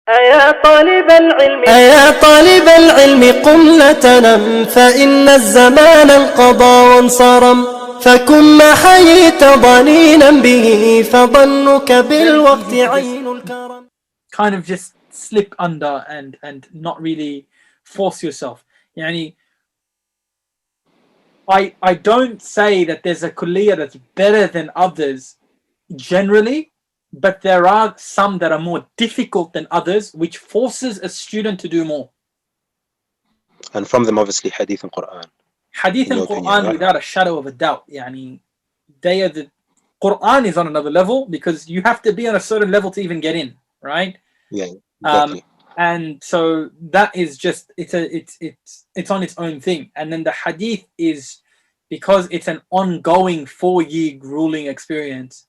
أيا طالب العلم قم لا تنم فإن الزمان انقضى وانصرم فكن ما حييت ضنينا به فظنك بالوقت عين الكرم. Kind of just slip under and not really force yourself. يعني I don't say that there's a kulliyah that's better than others generally, but there are some that are more difficult than others, which forces a student to do more. And from them, obviously, Hadith and Quran. Hadith and Quran, right? Without a shadow of a doubt. Yani, they are the Quran is on another level because you have to be on a certain level to even get in, right? Yeah, exactly. And so that is just it's on its own thing. And then the Hadith is because it's an ongoing 4-year grueling experience.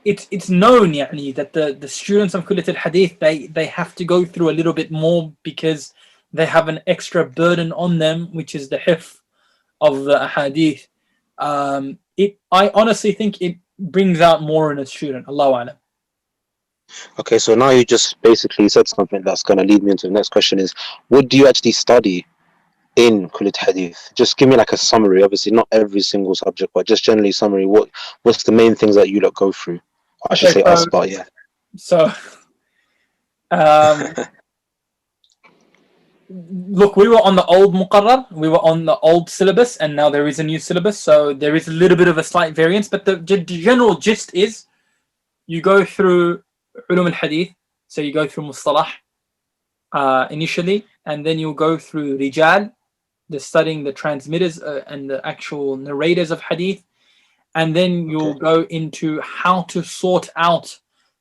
It's known يعني, that the students of Kulliyat al-Hadith they have to go through a little bit more because they have an extra burden on them, which is the hifz of the Hadith. I honestly think it brings out more in a student. Allahu Alam. Okay, so now you just basically said something that's going to lead me into the next question is, what do you actually study in Kulliyat Hadith? Just give me like a summary. Obviously not every single subject, but just generally summary. What's the main things that you lot go through? I should say us, but yeah. So look, we were on the old muqarrar, we were on the old syllabus, and now there is a new syllabus, so there is a little bit of a slight variance, but the general gist is you go through ulum al-hadith, so you go through mustalah initially, and then you'll go through rijal, the studying the transmitters and the actual narrators of hadith, and then you'll go into how to sort out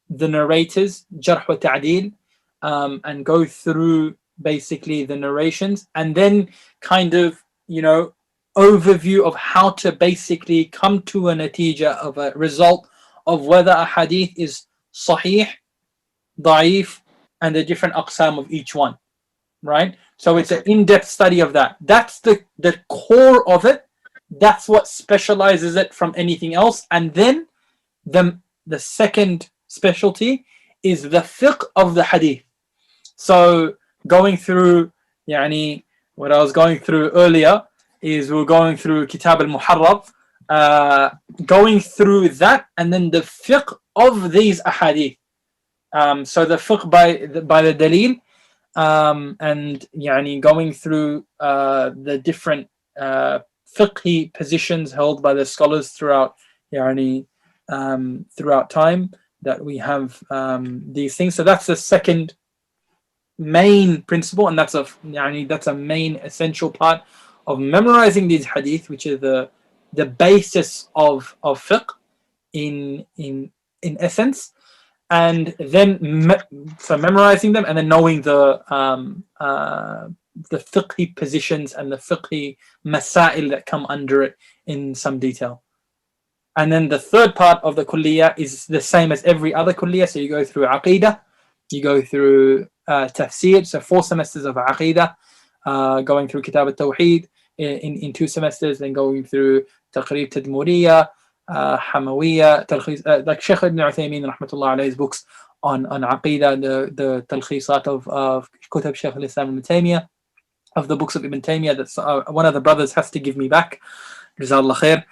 the narrators, jarh wa ta'dil, and go through basically the narrations, and then kind of, overview of how to basically come to a natija of a result of whether a hadith is sahih, da'if, and the different aqsam of each one, right? So it's an in-depth study of that. That's the core of it. That's what specializes it from anything else. And then the second specialty is the fiqh of the hadith. So going through, what I was going through earlier is we're going through Kitab al-Muharrar, going through that, and then the fiqh of these ahadith. So the fiqh by the dalil, and going through the different fiqhi positions held by the scholars throughout throughout time that we have these things. So that's the second main principle, and that's a main essential part of memorizing these hadith, which is the basis of fiqh in essence. And then so memorizing them, and then knowing the fiqhi positions and the fiqhi masail that come under it in some detail. And then the third part of the kulliyah is the same as every other kulliyah. So you go through aqidah, you go through tafsir, so 4 semesters of aqidah, going through kitab al-tawheed in 2 semesters, then going through taqrib tadmuriyah, Hamawiyya, like Shaykh Ibn Uthaymeen rahmatullah alayhi's books on Aqidah, the talkhisat of Kutub Shaykh al-Islam Ibn Taymiyyah, of the books of Ibn Taymiyyah. That's one of the brothers has to give me back. Jazakallah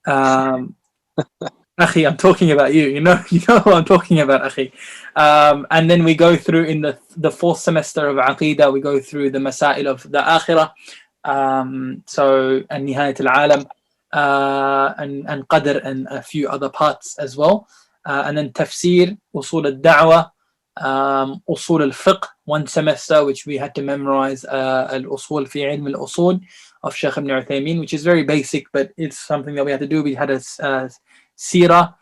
khair. Akhi, I'm talking about you. You know who I'm talking about, Akhi. And then we go through in the 4th semester of Aqidah, we go through the masail of the Akhirah, so and Nihayat al-Alam, and Qadr, and a few other parts as well. And then Tafsir, Usul al-Da'wah, Usul al-Fiqh, 1 semester, which we had to memorize al-Usul fi ilm al-Usul of Shaykh Ibn Uthaymeen, which is very basic, but it's something that we had to do. We had a Seerah.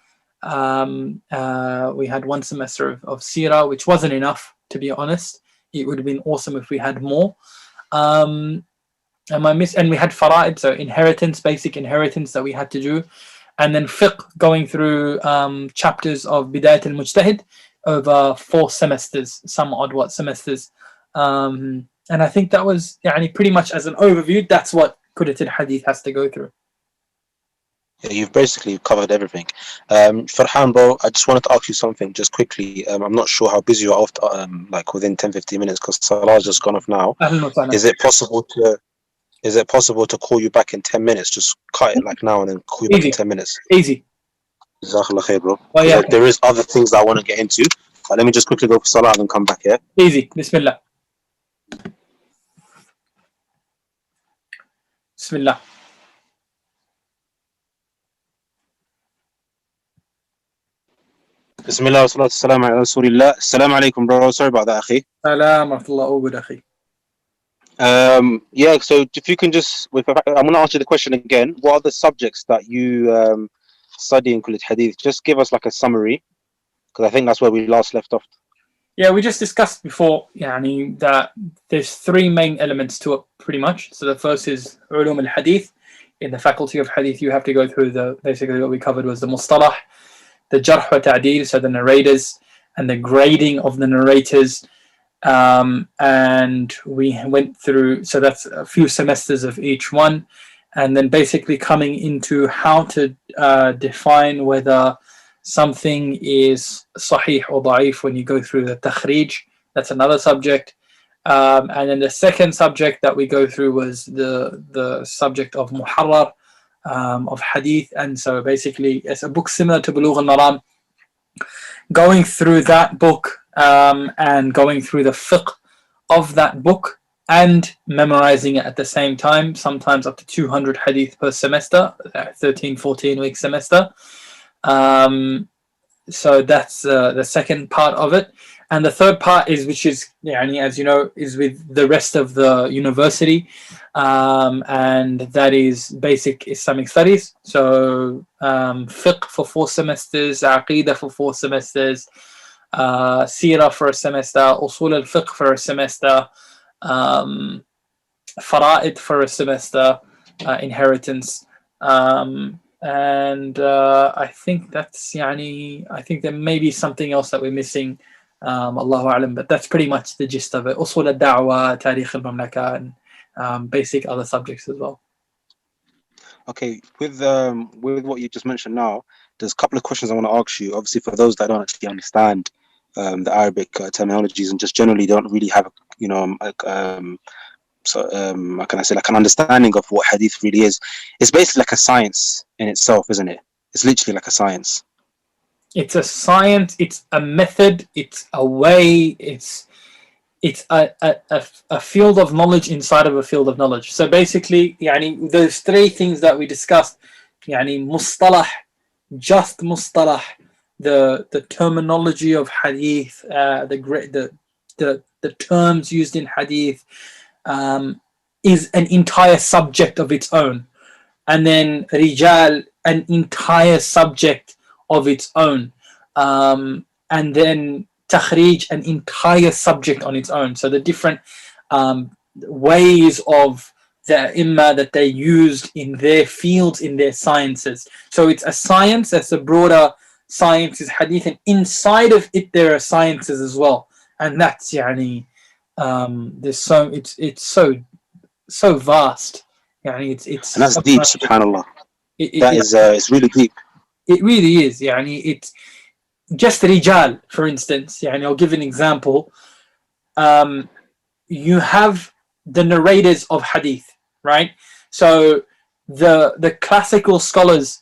We had 1 semester of Seerah, which wasn't enough, to be honest. It would have been awesome if we had more. And we had fara'id, so inheritance, basic inheritance that we had to do, and then fiqh, going through chapters of Bidayat al-Mujtahid over 4 semesters, some odd semesters, and I think that was pretty much as an overview. That's what Kulliyat al-Hadith has to go through. Yeah, you've basically covered everything. Farhan, bro, I just wanted to ask you something just quickly. I'm not sure how busy you are after, like within 10-15 minutes because Salah's just gone off now. أهلاً وسهلاً. Is it possible to call you back in 10 minutes? Just cut it like now and then call you back in Easy. 10 minutes. Easy. Jazakallah khair, bro. وياك. There is other things that I want to get into. But let me just quickly go for Salah and then come back here. Easy. بسم الله. بسم الله. Bismillah wa salatu salam ala rasulillah. Assalamu alaikum, bro. Sorry about that, akhi. سلام ورحمة الله وبركاته أخي. Yeah, so if you can just, I'm going to ask you the question again. What are the subjects that you study in Kulit Hadith? Just give us like a summary, because I think that's where we last left off. Yeah, we just discussed before يعني, that there's three main elements to it pretty much. So the first is Ulum al-Hadith. In the Faculty of Hadith, you have to go through basically what we covered was the Mustalah, the Jarh wa Ta'deel, so the narrators, and the grading of the narrators. And we went through, so that's a few semesters of each one. And then basically coming into how to define whether something is sahih or da'if when you go through the takhrij. That's another subject. And then the second subject that we go through was the subject of muharrar, of hadith. And so basically it's a book similar to Bulugh al-Maram. Going through that book and going through the fiqh of that book and memorizing it at the same time, sometimes up to 200 hadith per semester, 13-14 week semester. So that's the second part of it. And the third part is, which is, as you know, is with the rest of the university, and that is basic Islamic studies. So fiqh for 4 semesters, aqidah for 4 semesters, seerah for a semester, usul al-fiqh for a semester, fara'id for a semester, inheritance. And I think that's I think there may be something else that we're missing, Allahu A'lam, but that's pretty much the gist of it. Usul al-da'wa, tarikh al-mamlaka, and basic other subjects as well. Okay, with what you just mentioned now, there's a couple of questions I want to ask you. Obviously, for those that don't actually understand the Arabic terminologies and just generally don't really have, how can I say, like an understanding of what hadith really is. It's basically like a science in itself, isn't it? It's literally like a science. It's a science, it's a method, it's a way, it's a field of knowledge inside of a field of knowledge. So basically, those three things that we discussed, mustalah, just mustalah, the terminology of hadith, the terms used in hadith, is an entire subject of its own. And then rijal, an entire subject of its own. And then takhrij, an entire subject on its own. So the different ways of the imma that they used in their fields, in their sciences. So it's a science, that's a broader science is hadith, and inside of it there are sciences as well. And that's there's so it's so vast. It's and that's deep, subhanallah. It's really deep. It really is. It's just rijal, for instance. I'll give an example. You have the narrators of hadith, right? So the classical scholars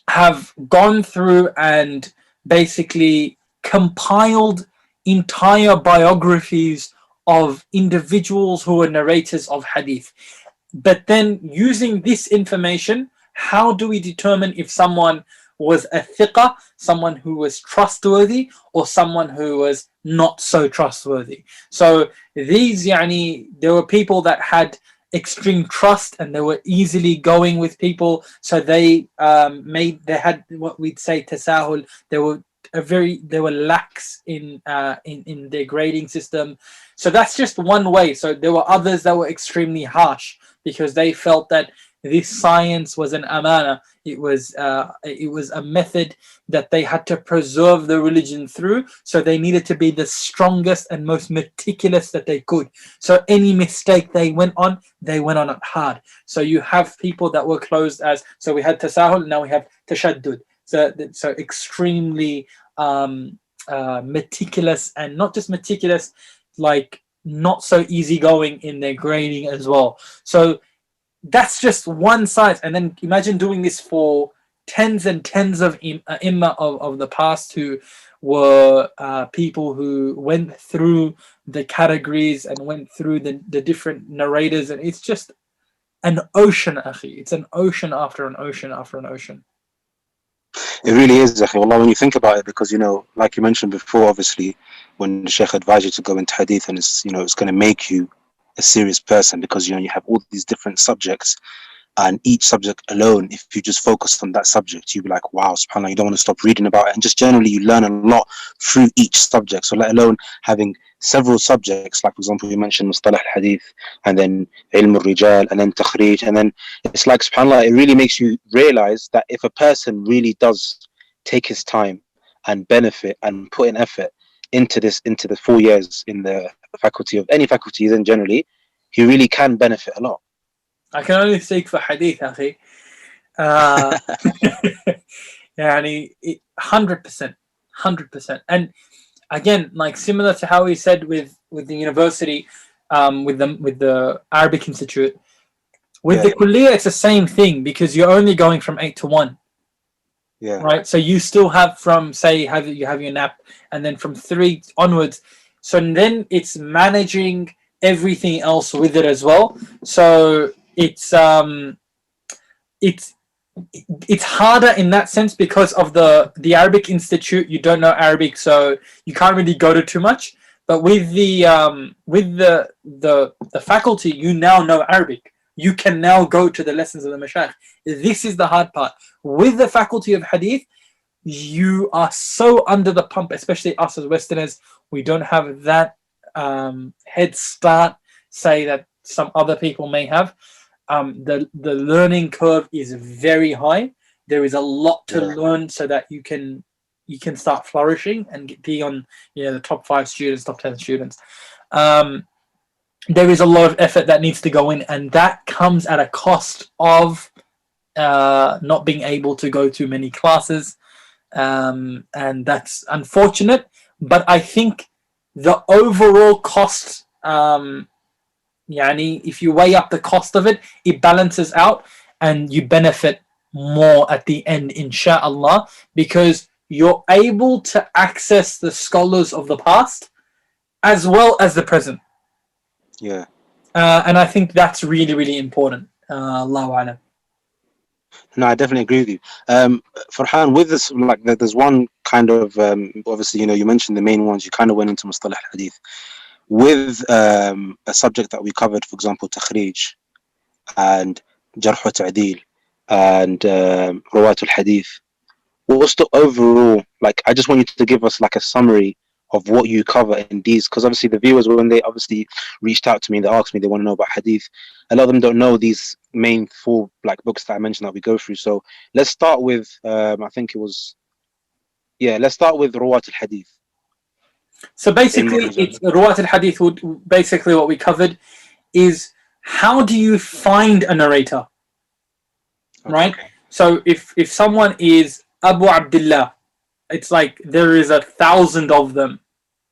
have gone through and basically compiled entire biographies of individuals who are narrators of hadith. But then using this information, how do we determine if someone was a thiqah, someone who was trustworthy, or someone who was not so trustworthy? So these, there were people that had extreme trust and they were easily going with people. So they had what we'd say tasahul. They were lax in their grading system. So that's just one way. So there were others that were extremely harsh because they felt that this science was an amana. It was a method that they had to preserve the religion through, so they needed to be the strongest and most meticulous that they could. So any mistake they went on it hard. So you have people that were closed as, so we had tasahul, now we have tashaddud. So extremely meticulous, and not just meticulous, like not so easygoing in their grading as well. So that's just one side. And then imagine doing this for tens and tens of imma of the past, who were people who went through the categories and went through the different narrators, and it's just an ocean, akhi. It's an ocean after an ocean after an ocean. It really is, akhi. Wallah, when you think about it, because, you know, like you mentioned before, obviously, when the Shaykh advised you to go into Hadith, and it's, you know, it's going to make you a serious person, because, you know, you have all these different subjects, and each subject alone, if you just focus on that subject, you'll be like, wow, subhanAllah, you don't want to stop reading about it. And just generally, you learn a lot through each subject. So let alone having several subjects, like, for example, you mentioned Mustalah al-Hadith, and then Ilm al-Rijal, and then Takhrij, and then it's like, subhanAllah, it really makes you realize that if a person really does take his time and benefit and put in effort into the 4 years in the faculty of any faculties, and generally, he really can benefit a lot. I can only speak for Hadith, akhi. Yani 100%. And again, like similar to how he said with the university, with the Arabic Institute, with the Kulliyah, it's the same thing, because you're only going from 8 to 1. Yeah. Right. So you still have from, say, you have your nap, and then from 3 onwards. So then it's managing everything else with it as well. So it's harder in that sense, because of the Arabic Institute. You don't know Arabic, so you can't really go to too much. But with the faculty, you now know Arabic. You can now go to the lessons of the mashayikh. This is the hard part. With the Faculty of Hadith, you are so under the pump, especially us as Westerners. We don't have that head start, say, that some other people may have. The learning curve is very high. There is a lot to learn, so that you can start flourishing and be on, you know, the top 5 students, top 10 students. There is a lot of effort that needs to go in, and that comes at a cost of not being able to go to many classes, and that's unfortunate. But I think the overall cost, if you weigh up the cost of it, it balances out, and you benefit more at the end, inshallah, because you're able to access the scholars of the past as well as the present. Yeah. And I think that's really, really important. Allahu Alam. No, I definitely agree with you. Farhan, with this, like, there's one kind of, obviously, you know, you mentioned the main ones, you kind of went into Mustalah al-Hadith. With a subject that we covered, for example, Takhrij and Jarh wa Ta'deel and Ruwat al-Hadith, what's the overall, like, I just want you to give us like a summary of what you cover in these, because obviously the viewers, when they obviously reached out to me, they asked me, they want to know about Hadith. A lot of them don't know these main 4 like books that I mentioned that we go through. So let's start with let's start with Ruwat al-Hadith. So basically, it's Ruwat al-Hadith. Basically, what we covered is, how do you find a narrator, right? Okay. So if someone is Abu Abdullah, it's like there is 1,000 of them,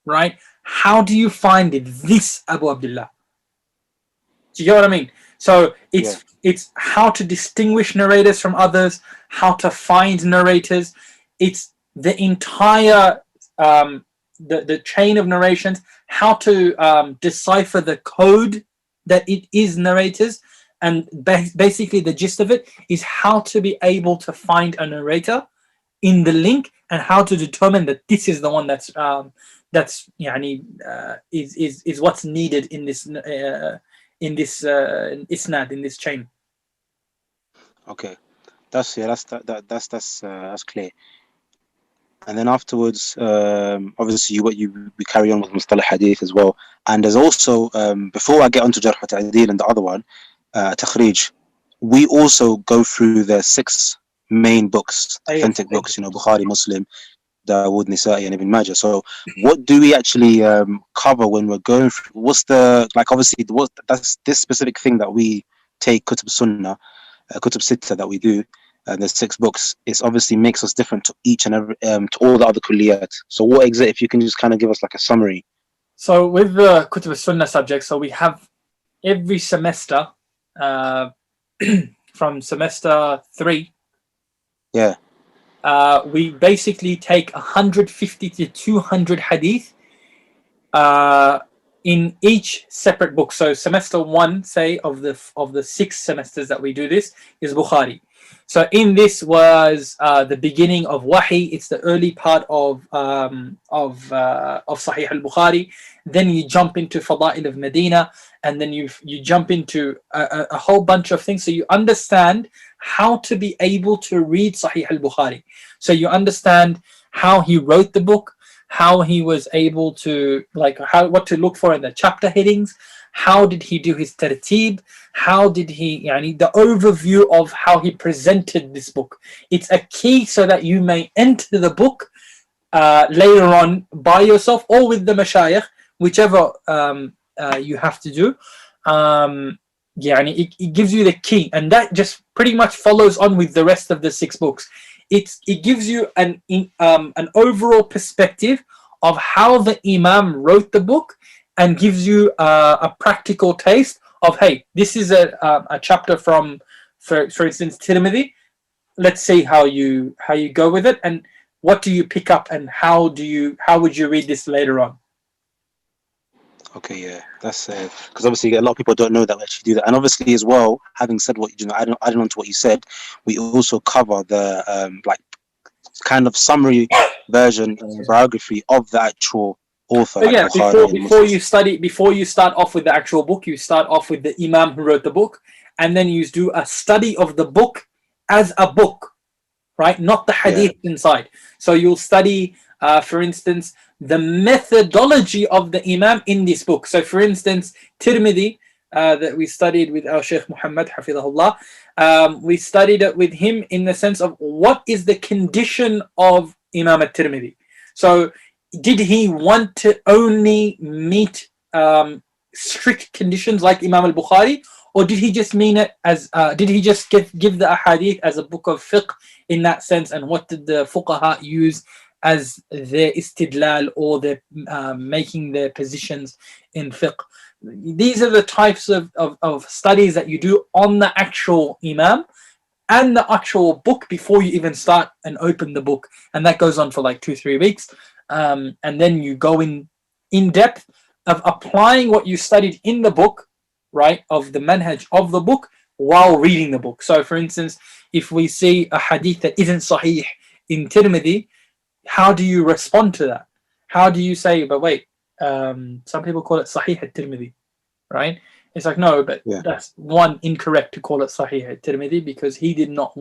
right? How do you find it? This Abu Abdullah. Do you get what I mean? So it's how to distinguish narrators from others, how to find narrators. It's the entire the chain of narrations, how to decipher the code that it is narrators, and basically the gist of it is how to be able to find a narrator in the link, and how to determine that this is the one that's is what's needed in this isnad, in this chain. Okay, that's clear. And then afterwards, obviously we carry on with Mustalah Hadith as well. And there's also, before I get onto Jarh wa Ta'deel and the other one, Takhrij, we also go through the 6 main books, Yes. authentic books, Bukhari, Muslim, Dawood, Nisa'i, and Ibn Majah. So what do we actually cover when we're going through? What's the, like, obviously, that's this specific thing that we take, Kutub Sunnah, Kutub Sitta, that we do, the 6 books, it obviously makes us different to each and every, to all the other kulliyat. So what exactly, if you can just kind of give us like a summary. So with the Kutub Sunnah subject, so we have every semester, from semester 3, Yeah. we basically take 150 to 200 hadith in each separate book. So semester 1, say, of the 6 semesters that we do this, is Bukhari. So in this was the beginning of Wahi. It's the early part of Sahih al-Bukhari. Then you jump into Fada'il of Madinah, and then you jump into a whole bunch of things. So you understand how to be able to read Sahih al-Bukhari. So you understand how he wrote the book, how he was able to, like, what to look for in the chapter headings, how did he do his tartib, how did he, the overview of how he presented this book. It's a key so that you may enter the book later on by yourself or with the mashayikh, whichever you have to do. It gives you the key, and that just pretty much follows on with the rest of the 6 books. It gives you an overall perspective of how the Imam wrote the book, and gives you a practical taste of, hey, this is a chapter from, for instance, Tirmidhi. Let's see how you go with it, and what do you pick up, and how would you read this later on. Okay, yeah, that's because obviously a lot of people don't know that we actually do that, and obviously as well, having said what adding on to what you said, we also cover the like kind of summary version biography of the actual author. But yeah, before you start off with the actual book, you start off with the Imam who wrote the book, and then you do a study of the book as a book, right? Not the hadith inside. So you'll study, for instance, the methodology of the Imam in this book. So for instance, Tirmidhi, that we studied with our Shaykh Muhammad, Hafidhahullah, we studied it with him in the sense of what is the condition of Imam at-Tirmidhi. So did he want to only meet strict conditions like Imam al-Bukhari, or did he just mean it as, did he just give the ahadith as a book of fiqh in that sense, and what did the fuqaha use as their istidlal, or their making their positions in fiqh? These are the types of studies that you do on the actual Imam and the actual book before you even start and open the book, and that goes on for like 2-3 weeks. And then you go in depth of applying what you studied in the book, right, of the manhaj of the book, while reading the book. So for instance, if we see a hadith that isn't sahih in Tirmidhi, how do you respond to that? How do you say, but wait, some people call it sahih at-Tirmidhi, right? It's like, no, but that's one, incorrect to call it sahih at-Tirmidhi, because he did not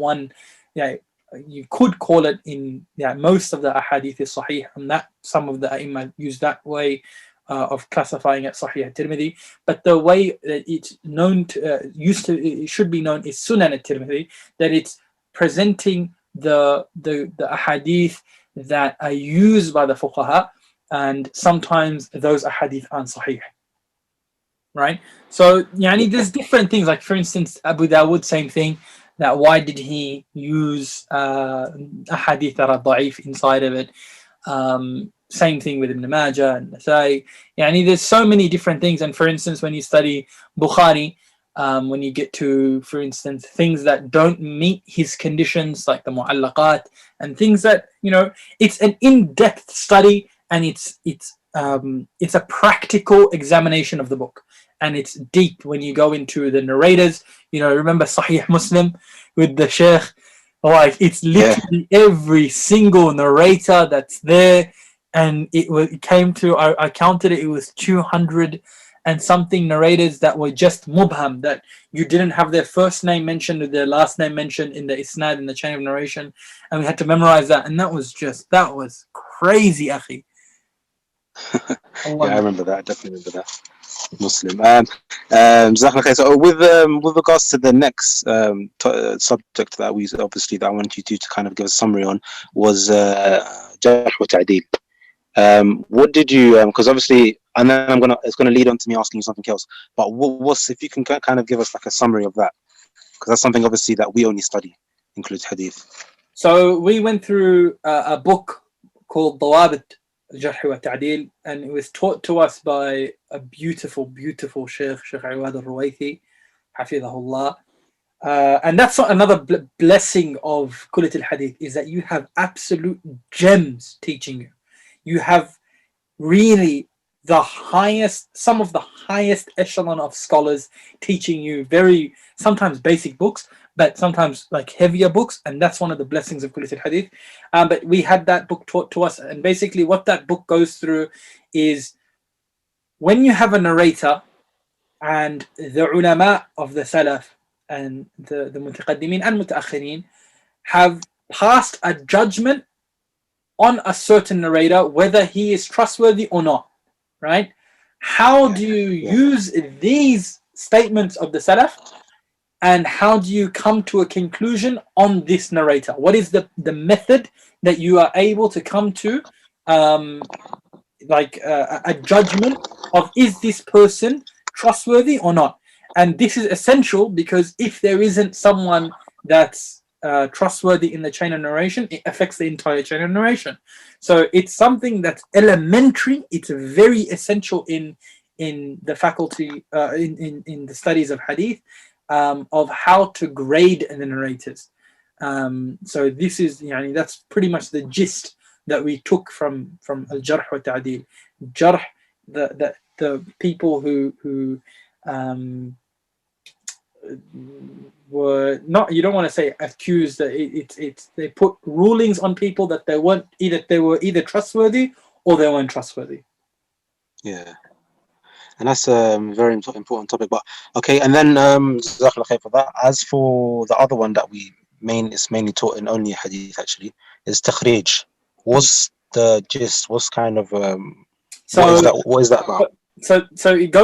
you could call it in most of the ahadith is sahih, and that some of the ai use that way of classifying it sahih at-Tirmidhi. But the way that it's known to it should be known is sunan at-Tirmidhi, that it's presenting the ahadith that are used by the fuqaha, and sometimes those ahadith aren't sahih, right? So there's different things, like for instance Abu Dawood, same thing, that why did he use ahadith that are da'if inside of it. Same thing with Ibn Majah and Nasa'i. There's so many different things. And for instance, when you study Bukhari, when you get to, for instance, things that don't meet his conditions, like the mu'allaqat and things that, it's an in-depth study, and it's a practical examination of the book, and it's deep. When you go into the narrators, remember Sahih Muslim with the Shaykh, like it's literally every single narrator that's there, and it came to, I counted it was 200 and something narrators that were just mubham, that you didn't have their first name mentioned or their last name mentioned in the isnad, in the chain of narration, and we had to memorize that, and that was crazy, akhi. I remember that. I definitely remember that. Muslim. Jazakallah khair. So with regards to the next subject that we obviously that I wanted you to kind of give a summary on was Jarh wa Ta'deel. What did you? Because obviously, and then it's gonna lead on to me asking you something else. But what's if you can kind of give us like a summary of that? Because that's something obviously that we only study, includes Hadith. So we went through a book called Dawabit Jarh wa Ta'deel, and it was taught to us by a beautiful Sheikh Awad al-Ruwaythi, Hafidhahullah. And that's another blessing of Kullit al-Hadith, is that you have absolute gems teaching you. You have really some of the highest echelon of scholars teaching you sometimes basic books, but sometimes like heavier books, and that's one of the blessings of Kullit al-Hadith. But we had that book taught to us, and basically what that book goes through is when you have a narrator and the ulama of the Salaf and the mutaqaddimin and mutaakhirin have passed a judgment on a certain narrator, whether he is trustworthy or not, right? How do you use these statements of the Salaf, and how do you come to a conclusion on this narrator? What is the method that you are able to come to a judgment of, is this person trustworthy or not? And this is essential because if there isn't someone that's trustworthy in the chain of narration, it affects the entire chain of narration. So it's something that's elementary. It's very essential in the faculty, in the studies of Hadith, of how to grade the narrators. So this is, that's pretty much the gist that we took from al-Jarh wa Ta'deel. Jarh, the people who were not, you don't want to say accused, it's they put rulings on people that they were either trustworthy or they weren't trustworthy. Yeah, and that's a very important topic. But okay, and then Jazakallah khair for that. As for the other one that it's mainly taught in only Hadith actually, is Takhrij. What's the gist? What's kind of what is that about? So it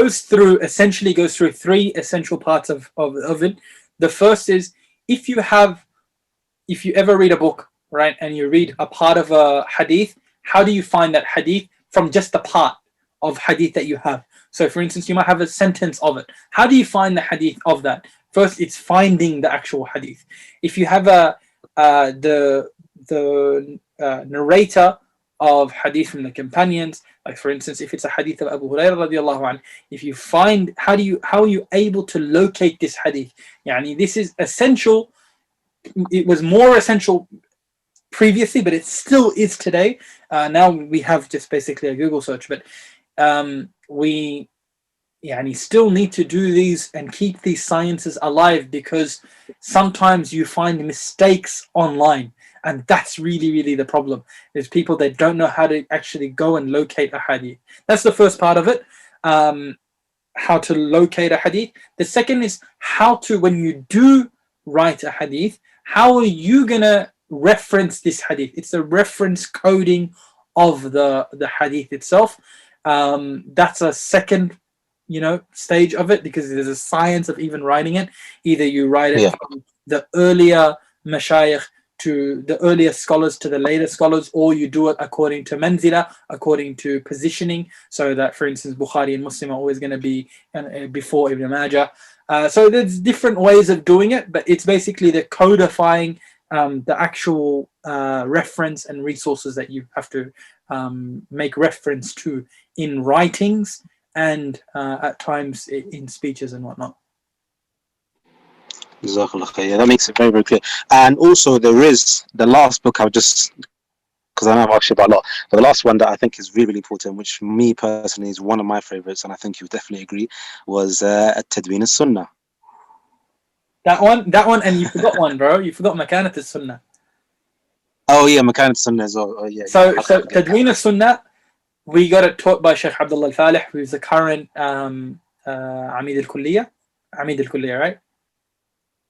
essentially goes through three essential parts of it. The first is, if you ever read a book, right, and you read a part of a hadith, how do you find that hadith from just the part of hadith that you have? So for instance, you might have a sentence of it. How do you find the hadith of that? First, it's finding the actual hadith. If you have the narrator of hadith from the companions, like for instance, if it's a hadith of Abu Hurairah radiallahu anhu, if you find, how are you able to locate this hadith? This is essential. It was more essential previously, but it still is today. Now we have just basically a Google search, but we still need to do these and keep these sciences alive, because sometimes you find mistakes online. And that's really, really the problem. There's people that don't know how to actually go and locate a hadith. That's the first part of it, how to locate a hadith. The second is how to, when you do write a hadith, how are you going to reference this hadith? It's the reference coding of the hadith itself. That's a second stage of it, because there's a science of even writing it. Either you write it from the earlier mashayikh to the earlier scholars to the later scholars, or you do it according to manzila, according to positioning, so that, for instance, Bukhari and Muslim are always going to be before Ibn Majah. So there's different ways of doing it, but it's basically the codifying the actual reference and resources that you have to make reference to in writings and at times in speeches and whatnot. Yeah, that makes it very, very clear. And also there is the last book because I know I've asked you about a lot, but the last one that I think is really, really important, which me personally is one of my favorites, and I think you would definitely agree, was Tadween al-Sunnah. That one, and you forgot one, bro. You forgot Makanat al-Sunnah. Oh yeah, Makanat al-Sunnah as well. Oh yeah. So Tadween al-Sunnah, we got it taught by Sheikh Abdullah al-Falih, who is the current Amid al-Kulliyah, right?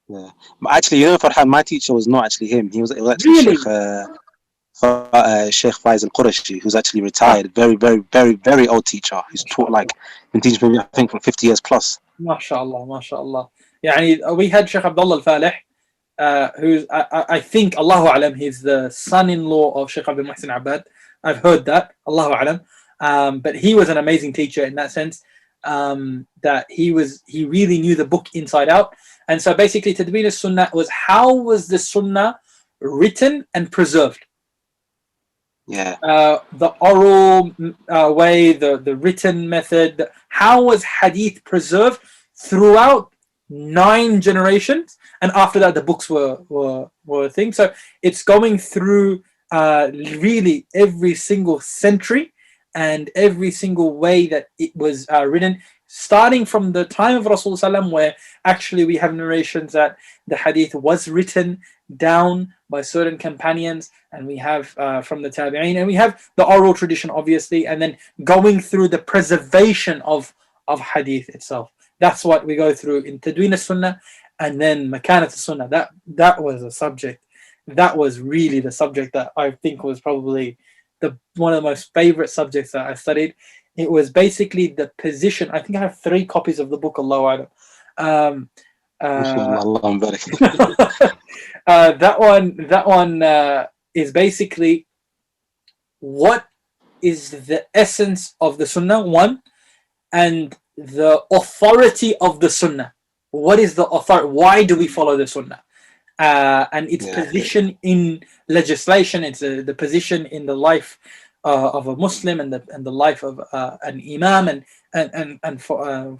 Yeah. But actually, Farhan, my teacher was not actually him. It was actually really? Sheikh. Sheikh Faiz al-Qurashi, who's actually retired, very old teacher, who's taught like, been teaching for, I think, for 50 years plus. MashaAllah, MashaAllah. يعني we had Sheikh Abdullah al-Falih, who's, I think, Allahu Alam, he's the son-in-law of Sheikh Abdul Muhsin Abbad. I've heard that, Allahu Alam. But he was an amazing teacher in that sense, that he really knew the book inside out. And so basically, Tadween al-Sunnah was, how was the Sunnah written and preserved? Yeah. The oral way, the written method. How was Hadith preserved throughout 9 generations? And after that, the books were things. So it's going through really every single century and every single way that it was written, starting from the time of Rasulullah, where actually we have narrations that the Hadith was written down by certain companions, and we have from the Tabi'een, and we have the oral tradition, obviously, and then going through the preservation of Hadith itself. That's what we go through in Tadween al-Sunnah, and then Makanat al-Sunnah. That was a subject. That was really the subject that I think was probably one of the most favorite subjects that I studied. It was basically the position. I think I have 3 copies of the book, Allahu A'lam. That one is basically, what is the essence of the Sunnah, one, and the authority of the Sunnah. What is the authority? Why do we follow the Sunnah? And its position in legislation. It's the position in the life of a Muslim, and the life of an Imam, and for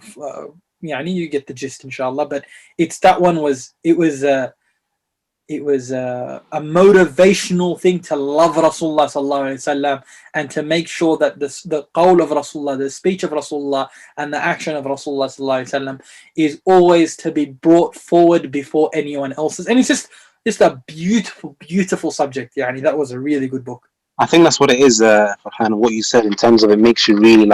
you get the gist, inshallah. But it was a motivational thing to love Rasulullah sallallahu alaihi wasallam, and to make sure that the qawl of Rasulullah, the speech of Rasulullah, and the action of Rasulullah sallallahu alaihi wasallam is always to be brought forward before anyone else's. And it's just a beautiful subject. That was a really good book. I think that's what it is, Farhan, what you said, in terms of it makes you really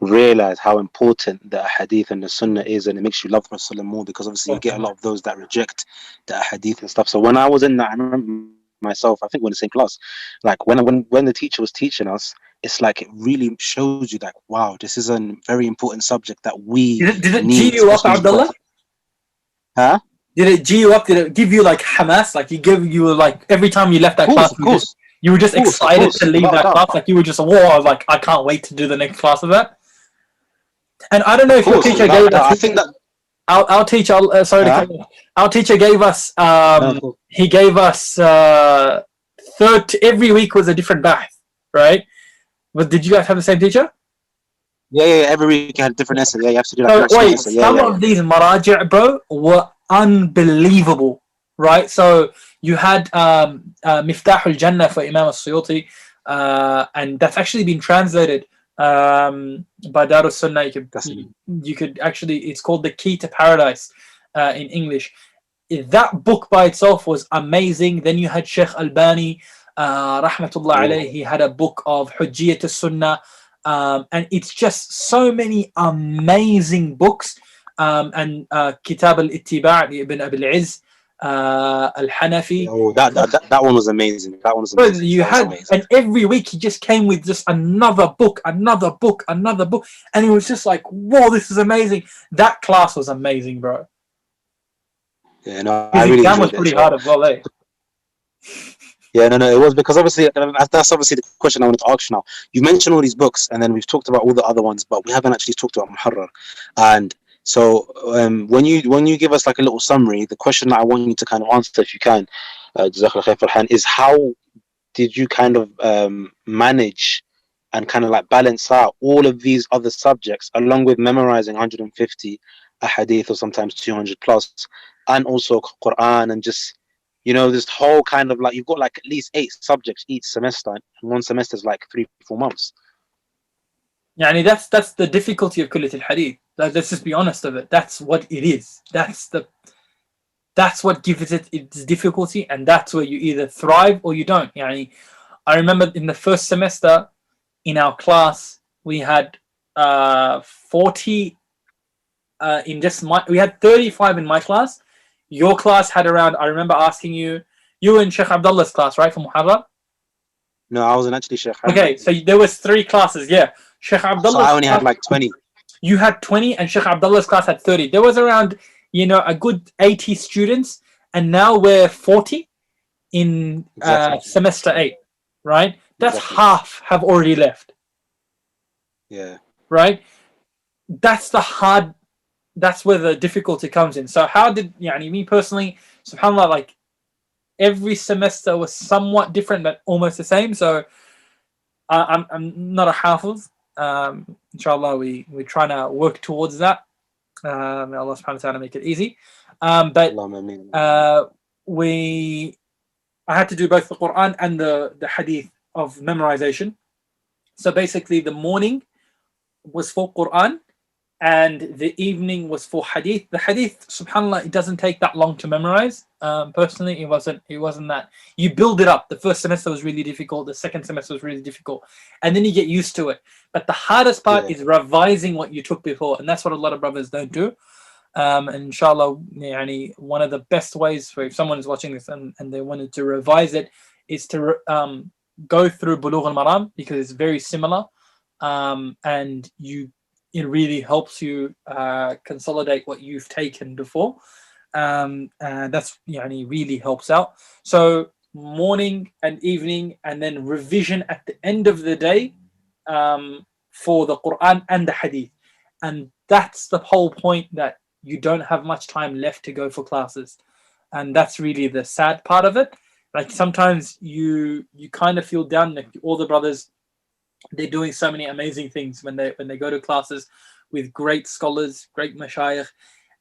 realize how important the Hadith and the Sunnah is, and it makes you love Rasulullah more, because obviously you get a lot of those that reject the Hadith and stuff. So when I was in that, I remember myself, I think we're in the same class, when the teacher was teaching us, it's like it really shows you wow, this is a very important subject that we did it G you up, Abdullah? Huh? Did it G you up? Did it give you hamas? Every time you left that class, you were just excited to leave that class? You were just, whoa, I can't wait to do the next class of that. And I don't know if your teacher gave us. I think that our teacher. Our teacher gave us. He gave us. Every week was a different bath, right? But did you guys have the same teacher? Yeah. Every week you had a different essay. Yeah, you have to do that. Some of these maraji', bro, were unbelievable, right? So you had Miftah al-Jannah for Imam al-Suyuti, and that's actually been translated by Darus Sunnah. You could actually, it's called The Key to Paradise in English. That book by itself was amazing. Then you had Sheikh Albani, rahmatullah alayhi, he had a book of Hujjiyat al-Sunnah, and it's just so many amazing books. And Kitab al-Ittiba' Ibn Abil Izz al-Hanafi. That one was amazing. And every week he just came with just another book, and it was just whoa, this is amazing. That class was amazing, bro. Yeah, no, I really exam was pretty hard as well, eh? Yeah, no, it was, because obviously that's obviously the question I wanted to ask you now. You mentioned all these books, and then we've talked about all the other ones, but we haven't actually talked about Muharrar. And so when you give us a little summary, the question that I want you to kind of answer, if you can, Jazakallah khair, Farhan, is how did you kind of manage and kind of balance out all of these other subjects, along with memorizing 150 ahadith, or sometimes 200 plus, and also Quran, and just, this whole kind of you've got at least 8 subjects each semester, and one semester is 3-4 months. That's the difficulty of Kulliyat al-Hadith. Let's just be honest of it. That's what it is. That's what gives it its difficulty, and that's where you either thrive or you don't. I remember in the first semester in our class we had 40 we had 35 in my class. Your class had around, I remember asking you were in Sheikh Abdullah's class, right, for Muharrar? No, I wasn't actually Sheikh. Okay, so there was 3 classes. Yeah, Sheikh Abdullah. So I only had like 20. You had 20, and Sheikh Abdullah's class had 30. There was around, a good 80 students, and now we're 40 in semester 8, right? That's half have already left. Yeah. Right? That's where the difficulty comes in. So how did, me personally, subhanAllah, like every semester was somewhat different, but almost the same. So I'm not a hafiz. Inshallah, we're trying to work towards that. May Allah subhanahu wa ta'ala make it easy. But I had to do both the Quran and the Hadith of memorization. So basically the morning was for Quran and the evening was for Hadith. The Hadith, subhanAllah, it doesn't take that long to memorize. Personally, it wasn't that. You build it up. The first semester was really difficult. The second semester was really difficult. And then you get used to it. But the hardest part is revising what you took before. And that's what a lot of brothers don't do. And inshallah, one of the best ways for if someone is watching this and they wanted to revise it is to go through Bulugh al-Maram, because it's very similar. And it really helps you consolidate what you've taken before. And that's really helps out. So morning and evening, and then revision at the end of the day for the Quran and the Hadith. And that's the whole point, that you don't have much time left to go for classes. And that's really the sad part of it. Like sometimes you kind of feel down. Like all the brothers, they're doing so many amazing things when they go to classes with great scholars, great mashayikh,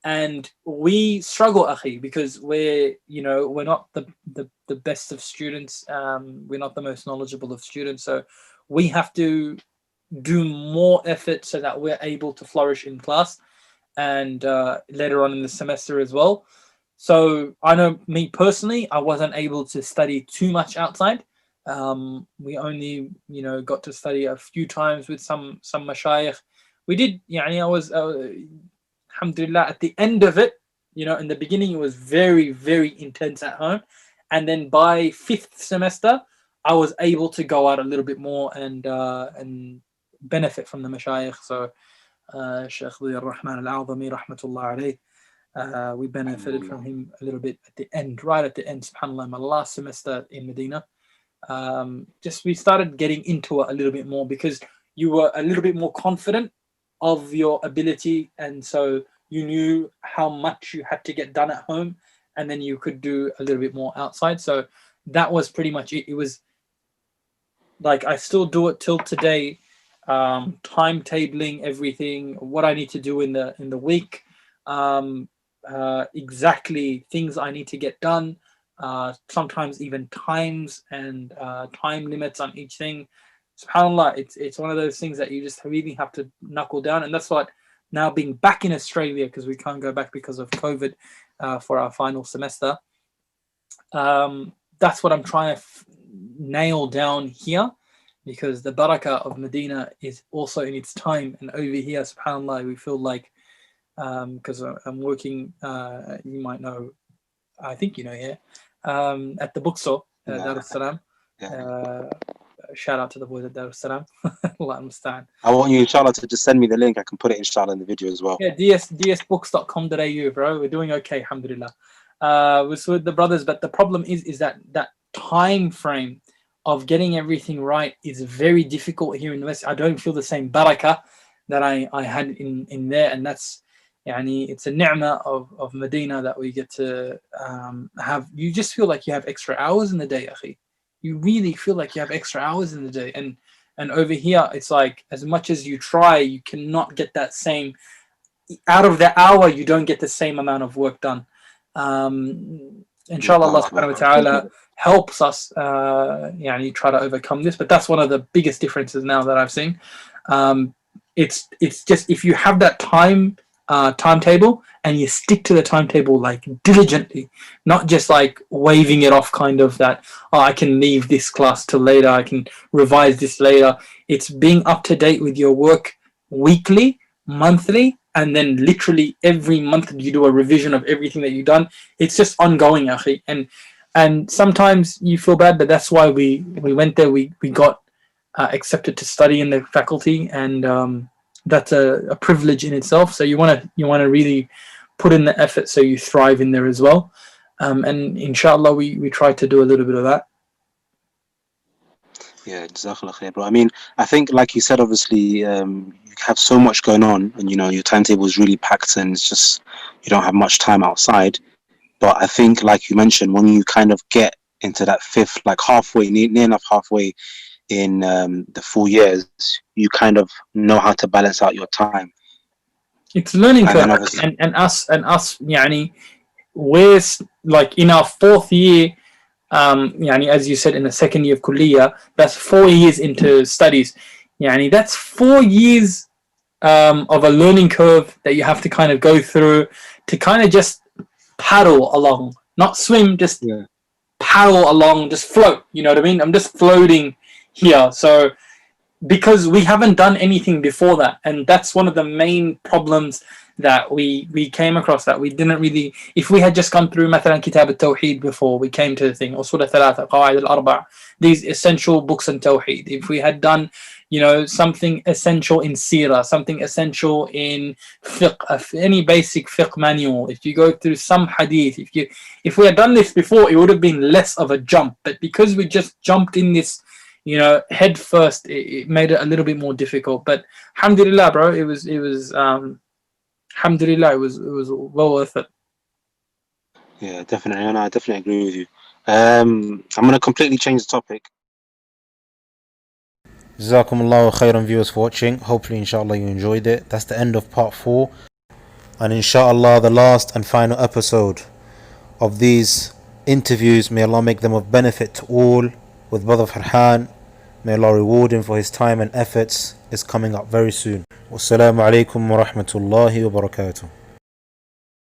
and we struggle, akhi, because we're not the best of students. We're not the most knowledgeable of students, so we have to do more effort so that we're able to flourish in class and later on in the semester as well. So I know me personally, I wasn't able to study too much outside. We only got to study a few times with some mashayikh. We did, I was alhamdulillah, at the end of it, in the beginning it was very, very intense at home, and then by 5th semester I was able to go out a little bit more and benefit from the mashayikh. So Shaykh Rahman al-Azami rahmatullah alayh, we benefited from him a little bit at the end, right at the end, subhanAllah, my last semester in Medina. Just we started getting into it a little bit more because you were a little bit more confident of your ability, and so you knew how much you had to get done at home, and then you could do a little bit more outside. So that was pretty much it. It was like I still do it till today, timetabling everything, what I need to do in the week, exactly things I need to get done, sometimes even times and time limits on each thing. SubhanAllah, it's one of those things that you just really have to knuckle down. And that's what, now being back in Australia, because we can't go back because of COVID for our final semester, that's what I'm trying to nail down here, because the barakah of Medina is also in its time. And over here, SubhanAllah, we feel like, because I'm working, you might know, I think here, at the bookstore, Dar es Salaam. Shout out to the boys at Dar es Salaam. Allah understand. I want you, inshallah, to just send me the link. I can put it, inshallah, in the video as well. Yeah, dsbooks.com.au, bro. We're doing okay, alhamdulillah. We're with the brothers, but the problem is that time frame of getting everything right is very difficult here in the West. I don't feel the same barakah that I had in there, and that's it's a ni'mah of Medina that we get to have. You just feel like you have extra hours in the day, akhi. You really feel like you have extra hours in the day, and over here it's like, as much as you try, you cannot get that same, out of the hour you don't get the same amount of work done. Inshallah, Allah subhanahu wa ta'ala helps us try to overcome this, but that's one of the biggest differences now that I've seen. It's just, if you have that timetable and you stick to the timetable like diligently, not just like waving it off, kind of that, I can leave this class till later, I can revise this later. It's being up to date with your work weekly, monthly, and then literally every month you do a revision of everything that you've done. It's just ongoing, akhi. And And sometimes you feel bad, but that's why we went there. We got accepted to study in the faculty, and that's a privilege in itself. So you want to really put in the effort so you thrive in there as well. And inshallah, we try to do a little bit of that. Yeah, Jazakallah khair, bro. I mean, I think, like you said, obviously, you have so much going on, and your timetable is really packed, and it's just you don't have much time outside. But I think, like you mentioned, when you kind of get into that fifth, like halfway, near enough halfway in the 4 years, you kind of know how to balance out your time. It's learning curve, and us, yani, we're like in our 4th year. Yani, as you said, in the 2nd year of Kulliyah, that's 4 years into studies. Yani, that's 4 years of a learning curve that you have to kind of go through to kind of just paddle along, not swim, just paddle along, just float. You know what I mean? I'm just floating here. So because we haven't done anything before that, and that's one of the main problems that we came across, that we didn't really, if we had just gone through مثلا كتاب التوحيد before we came to the thing, أصول الثلاثة قواعد الأربع, these essential books on Tawheed, if we had done something essential in Seerah, something essential in fiqh, any basic fiqh manual, if you go through some hadith, if we had done this before, it would have been less of a jump. But because we just jumped in this head first, it made it a little bit more difficult. But alhamdulillah, bro, it was alhamdulillah, it was well worth it. Yeah, definitely. I definitely agree with you. I'm going to completely change the topic. Jazakumullahu khairan, viewers, for watching. Hopefully, inshallah, you enjoyed it. That's the end of part 4. And inshallah, the last and final episode of these interviews, may Allah make them of benefit to all, with brother Farhan. May Allah reward him for his time and efforts, is coming up very soon. Wassalamu alaikum wa rahmatullahi wa barakatuh.